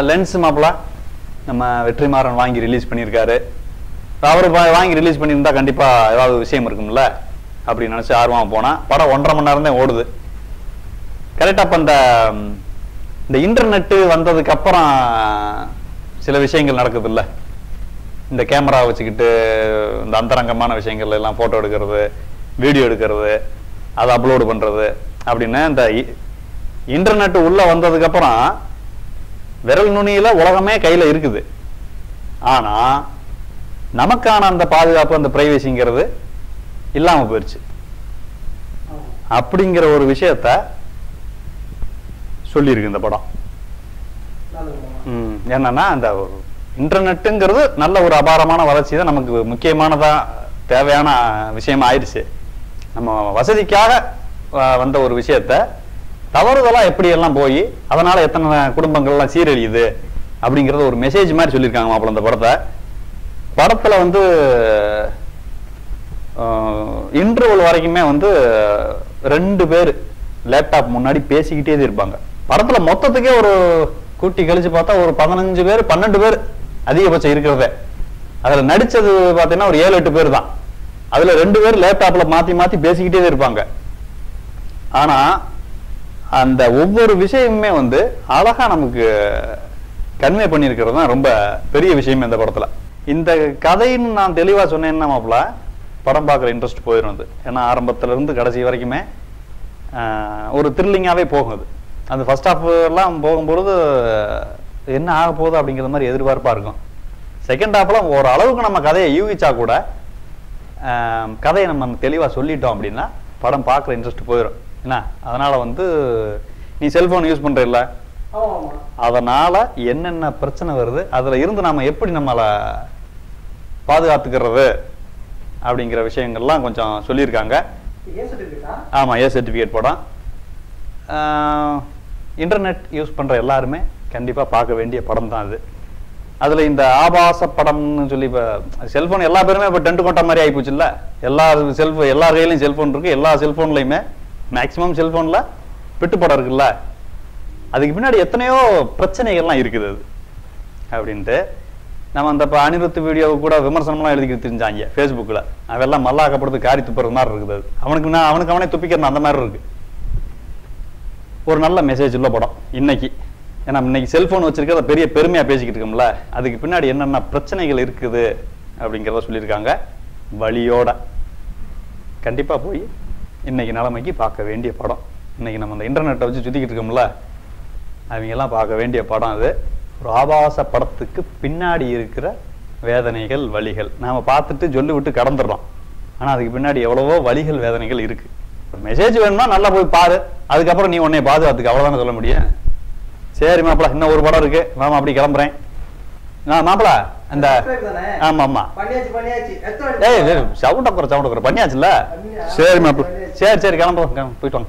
Lens மாப்பிள நம்ம வெற்றிமாறன் வாங்கி ரிலீஸ் பண்ணியிருக்காரு. அவர் வாங்கி ரிலீஸ் பண்ணியிருந்தா கண்டிப்பாக ஏதாவது விஷயம் இருக்கும்ல அப்படின்னு நினச்சி ஆர்வமாக போனால் படம் 1.5 மணி நேரம் தான் ஓடுது. கரெக்டாக இப்போ இந்த இன்டர்நெட்டு வந்ததுக்கு அப்புறம் சில விஷயங்கள் நடக்குது இல்லை, இந்த கேமரா வச்சுக்கிட்டு இந்த அந்தரங்கமான விஷயங்கள் எல்லாம் ஃபோட்டோ எடுக்கிறது, வீடியோ எடுக்கிறது, அதை அப்லோடு பண்ணுறது அப்படின்னு இந்த இன்டர்நெட் உள்ளே வந்ததுக்கப்புறம் விரல் நுனியில் உலகமே கையில் இருக்குது. ஆனால் நமக்கான அந்த பாதுகாப்பு, அந்த பிரைவசிங்கிறது இல்லாமல் போயிடுச்சு. அப்படிங்கிற ஒரு விஷயத்த சொல்லியிருக்கு இந்த படம். என்னன்னா அந்த இன்டர்நெட்டுங்கிறது நல்ல ஒரு அபாரமான வளர்ச்சி தான், நமக்கு முக்கியமானதா தேவையான விஷயமா ஆயிடுச்சு. நம்ம வசதிக்காக வந்த ஒரு விஷயத்த தவறுதலா எப்படியெல்லாம் போய் அதனால எத்தனை குடும்பங்கள்லாம் சீரழியுது அப்படிங்கிறத ஒரு மெசேஜ் மாதிரி சொல்லியிருக்காங்க மாப்பிள்ள. இந்த படத்துல வந்து இன்டர்வல் வரைக்குமே வந்து 2 பேர் லேப்டாப் முன்னாடி பேசிக்கிட்டே இருப்பாங்க. படத்துல மொத்தத்துக்கே ஒரு கூட்டி கழிச்சு பார்த்தா ஒரு 15 பேர் 12 பேர் அதிகபட்சம் இருக்கிறதே. அதுல நடிச்சது பார்த்தீங்கன்னா ஒரு 7-8 பேர் தான். அதுல 2 பேர் லேப்டாப்ல மாத்தி மாத்தி பேசிக்கிட்டே இருப்பாங்க. ஆனா அந்த ஒவ்வொரு விஷயமுமே வந்து அழகா நமக்கு கன்வே பண்ணியிருக்கிறது தான் ரொம்ப பெரிய விஷயம் இந்த படத்துல. இந்த கதைன்னு நான் தெளிவா சொன்னேன்னா மாப்பிள்ள படம் பார்க்குற இன்ட்ரெஸ்ட் போயிடும். அது ஏன்னா ஆரம்பத்துல இருந்து கடைசி வரைக்குமே ஒரு த்ரில்லிங்காகவே போகுது. அந்த ஃபர்ஸ்ட் ஹாஃப் எல்லாம் போகும்பொழுது என்ன ஆக போகுது அப்படிங்கிற மாதிரி எதிர்பார்ப்பாக இருக்கும். செகண்ட் ஹாஃப்லாம் ஒரு அளவுக்கு நம்ம கதையை யூகிச்சா கூட கதையை நம்ம தெளிவாக சொல்லிட்டோம் அப்படின்னா படம் பார்க்குற இன்ட்ரெஸ்ட் போயிடும். என்ன அதனால வந்து நீ செல்போன் யூஸ் பண்ற இல்ல, அதனால என்னென்ன பிரச்சனை வருது, அதுல இருந்து நாம எப்படி நம்மளை பாதுகாத்துக்கிறது அப்படிங்கிற விஷயங்கள்லாம் கொஞ்சம் சொல்லியிருக்காங்க. ஆமா, ஏ சர்டிஃபிகேட் படம். இன்டர்நெட் யூஸ் பண்ற எல்லாருமே கண்டிப்பா பார்க்க வேண்டிய படம் தான் அது. அதுல இந்த ஆபாச படம்னு சொல்லி இப்போ செல்போன் எல்லா பேருமே இப்போ டென்ட் கொண்ட மாதிரி ஆகிப்போச்சு இல்லை. எல்லா கையிலையும் செல்போன் இருக்கு. எல்லா செல்போன்லையுமே மேக்சிமம் செல்போன்ல பிட்டு படம் இருக்குல்ல, அதுக்கு பின்னாடி எத்தனையோ பிரச்சனைகள்லாம் இருக்குது அது அப்படின்ட்டு நம்ம அந்த அனிருத் வீடியோ கூட விமர்சனம்லாம் எழுதிக்கிட்டு தெரிஞ்சாங்க ஃபேஸ்புக்கில். அவெல்லாம் மல்லாக்கப்படுறது காரி துப்புறது மாதிரி இருக்குது. அது அவனுக்கு அவனே துப்பிக்கிறது அந்த மாதிரி இருக்கு. ஒரு நல்ல மெசேஜ் உள்ள படம் இன்னைக்கு. ஏன்னா இன்னைக்கு செல்போன் வச்சிருக்கிறத பெரிய பெருமையா பேசிக்கிட்டு இருக்கோம்ல, அதுக்கு பின்னாடி என்னென்ன பிரச்சனைகள் இருக்குது அப்படிங்கிறத சொல்லியிருக்காங்க வழியோட. கண்டிப்பா போய் இன்னைக்கு நிலைமைக்கு பார்க்க வேண்டிய படம். இன்னைக்கு நம்ம அந்த இன்டர்நெட்டை வச்சு சுத்திக்கிட்டு இருக்கோம்ல, அவங்கெல்லாம் பார்க்க வேண்டிய படம் அது. ஒரு ஆபாச படத்துக்கு பின்னாடி இருக்கிற வேதனைகள், வலிகள் நாம பார்த்துட்டு சொல்லி விட்டு கடந்துடுறோம். ஆனா அதுக்கு பின்னாடி எவ்வளவோ வலிகள், வேதனைகள் இருக்கு. மெசேஜ் வேணும்னா நல்லா போய் பாரு, அதுக்கப்புறம் நீ உன்னை பாதுகாத்துக்கு, அவ்வளவுதானே சொல்ல முடியும். சரி மாப்பிள, இன்னும் ஒரு படம் இருக்கு, மாமா அப்படி கிளம்புறேன். மாப்பிள அந்த ஆமா ஆமா சவுண்ட குறை பண்ணியாச்சுல்ல. சரி மாப்பிள, சரி கிளம்புறோம், போயிட்டு வாங்க.